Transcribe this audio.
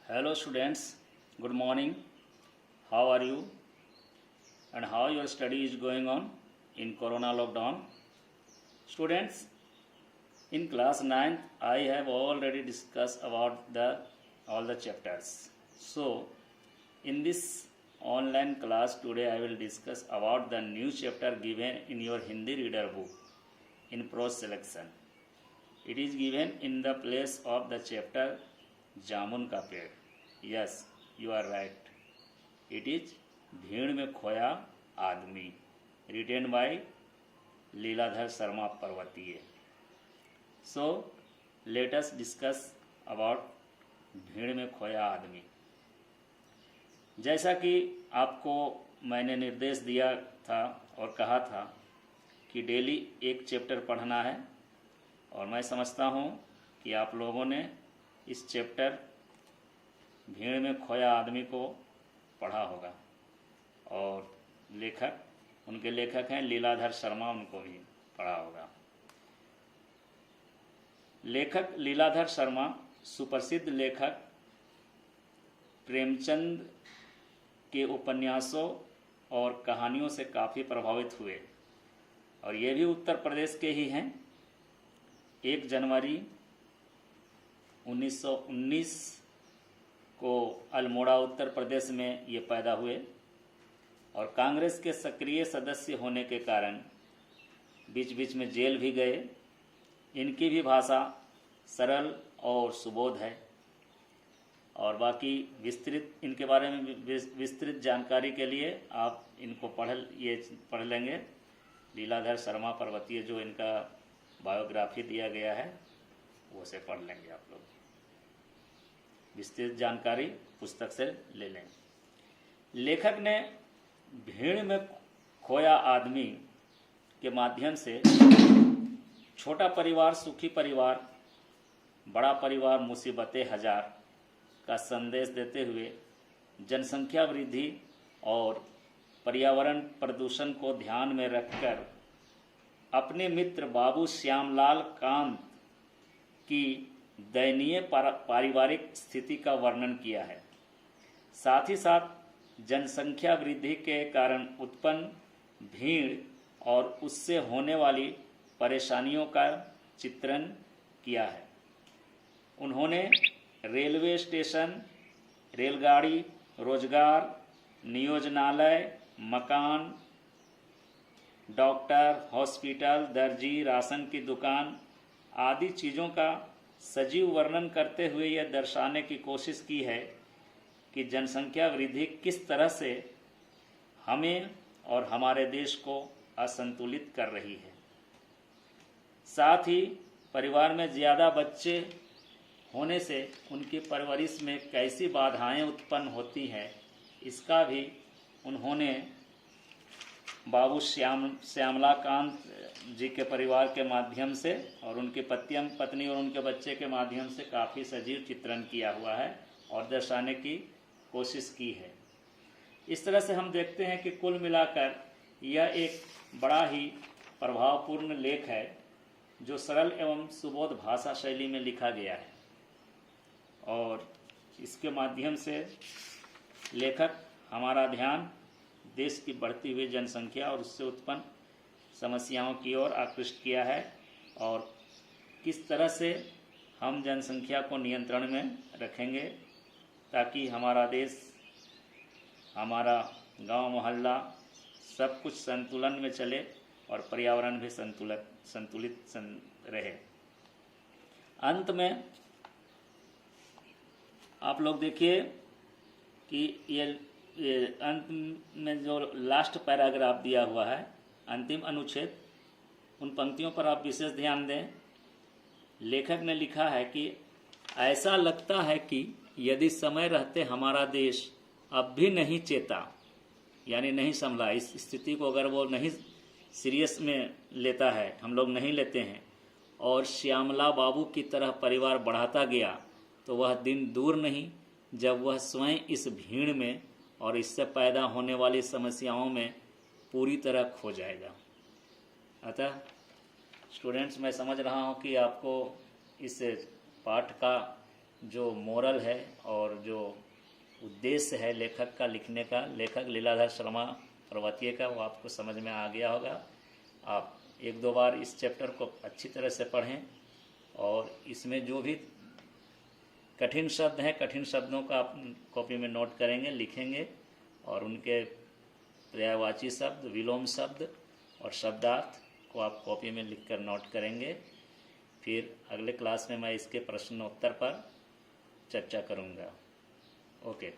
Hello students, good morning. How are you? And how your study is going on in Corona lockdown? Students, in class 9th, I have already discussed about all the chapters. So, in this online class today, I will discuss about the new chapter given in your Hindi reader book in prose selection. It is given in the place of the chapter जामुन का पेड़. Yes, you are right. It is भीड़ में खोया आदमी, written by Leeladhar Sharma पर्वतीय. So let us discuss about भीड़ में खोया आदमी. जैसा कि आपको मैंने निर्देश दिया था और कहा था कि डेली एक चैप्टर पढ़ना है, और मैं समझता हूँ कि आप लोगों ने इस चैप्टर भीड़ में खोया आदमी को पढ़ा होगा. और उनके लेखक हैं लीलाधर शर्मा, उनको भी पढ़ा होगा. लेखक लीलाधर शर्मा सुप्रसिद्ध लेखक प्रेमचंद के उपन्यासों और कहानियों से काफ़ी प्रभावित हुए, और ये भी उत्तर प्रदेश के ही हैं. 1 जनवरी 1919 को अल्मोड़ा उत्तर प्रदेश में ये पैदा हुए, और कांग्रेस के सक्रिय सदस्य होने के कारण बीच बीच में जेल भी गए. इनकी भी भाषा सरल और सुबोध है, और बाकी विस्तृत इनके बारे में विस्तृत जानकारी के लिए आप इनको पढ़ लेंगे. लीलाधर शर्मा पर्वतीय जो इनका बायोग्राफी दिया गया है वो से पढ़ लेंगे आप लोग. विस्तृत जानकारी पुस्तक से ले लें. लेखक ने भीड़ में खोया आदमी के माध्यम से छोटा परिवार सुखी परिवार, बड़ा परिवार मुसीबतें हजार का संदेश देते हुए जनसंख्या वृद्धि और पर्यावरण प्रदूषण को ध्यान में रखकर अपने मित्र बाबू श्यामलाल कांत की दयनीय पारिवारिक स्थिति का वर्णन किया है. साथ ही साथ जनसंख्या वृद्धि के कारण उत्पन्न भीड़ और उससे होने वाली परेशानियों का चित्रण किया है. उन्होंने रेलवे स्टेशन, रेलगाड़ी, रोजगार, नियोजनालय, मकान, डॉक्टर, हॉस्पिटल, दर्जी, राशन की दुकान आदि चीज़ों का सजीव वर्णन करते हुए यह दर्शाने की कोशिश की है कि जनसंख्या वृद्धि किस तरह से हमें और हमारे देश को असंतुलित कर रही है. साथ ही परिवार में ज़्यादा बच्चे होने से उनकी परवरिश में कैसी बाधाएं उत्पन्न होती हैं, इसका भी उन्होंने बाबू श्यामलाकांत जी के परिवार के माध्यम से और उनकी पत्नी और उनके बच्चे के माध्यम से काफ़ी सजीव चित्रण किया हुआ है और दर्शाने की कोशिश की है. इस तरह से हम देखते हैं कि कुल मिलाकर यह एक बड़ा ही प्रभावपूर्ण लेख है जो सरल एवं सुबोध भाषा शैली में लिखा गया है, और इसके माध्यम से लेखक हमारा ध्यान देश की बढ़ती हुई जनसंख्या और उससे उत्पन्न समस्याओं की ओर आकृष्ट किया है, और किस तरह से हम जनसंख्या को नियंत्रण में रखेंगे ताकि हमारा देश, हमारा गांव मोहल्ला सब कुछ संतुलन में चले और पर्यावरण भी संतुलित रहे. अंत में आप लोग देखिए कि ये अंत में जो लास्ट पैराग्राफ दिया हुआ है, अंतिम अनुच्छेद, उन पंक्तियों पर आप विशेष ध्यान दें. लेखक ने लिखा है कि ऐसा लगता है कि यदि समय रहते हमारा देश अब भी नहीं चेता, यानी नहीं संभला, इस स्थिति को अगर वो नहीं सीरियस में लेता है, हम लोग नहीं लेते हैं, और श्यामला बाबू की तरह परिवार बढ़ाता गया, तो वह दिन दूर नहीं जब वह स्वयं इस भीड़ में और इससे पैदा होने वाली समस्याओं में पूरी तरह खो जाएगा. अतः स्टूडेंट्स, मैं समझ रहा हूँ कि आपको इस पाठ का जो मोरल है और जो उद्देश्य है लेखक का लिखने का, लेखक लीलाधर शर्मा पर्वतीय का, वो आपको समझ में आ गया होगा। आप एक दो बार इस चैप्टर को अच्छी तरह से पढ़ें और इसमें जो भी कठिन शब्द हैं, कठिन शब्दों का आप कॉपी में नोट करेंगे, लिखेंगे और उनके पर्यायवाची शब्द, विलोम शब्द और शब्दार्थ को आप कॉपी में लिखकर नोट करेंगे। फिर अगले क्लास में मैं इसके प्रश्नोत्तर पर चर्चा करूँगा। ओके।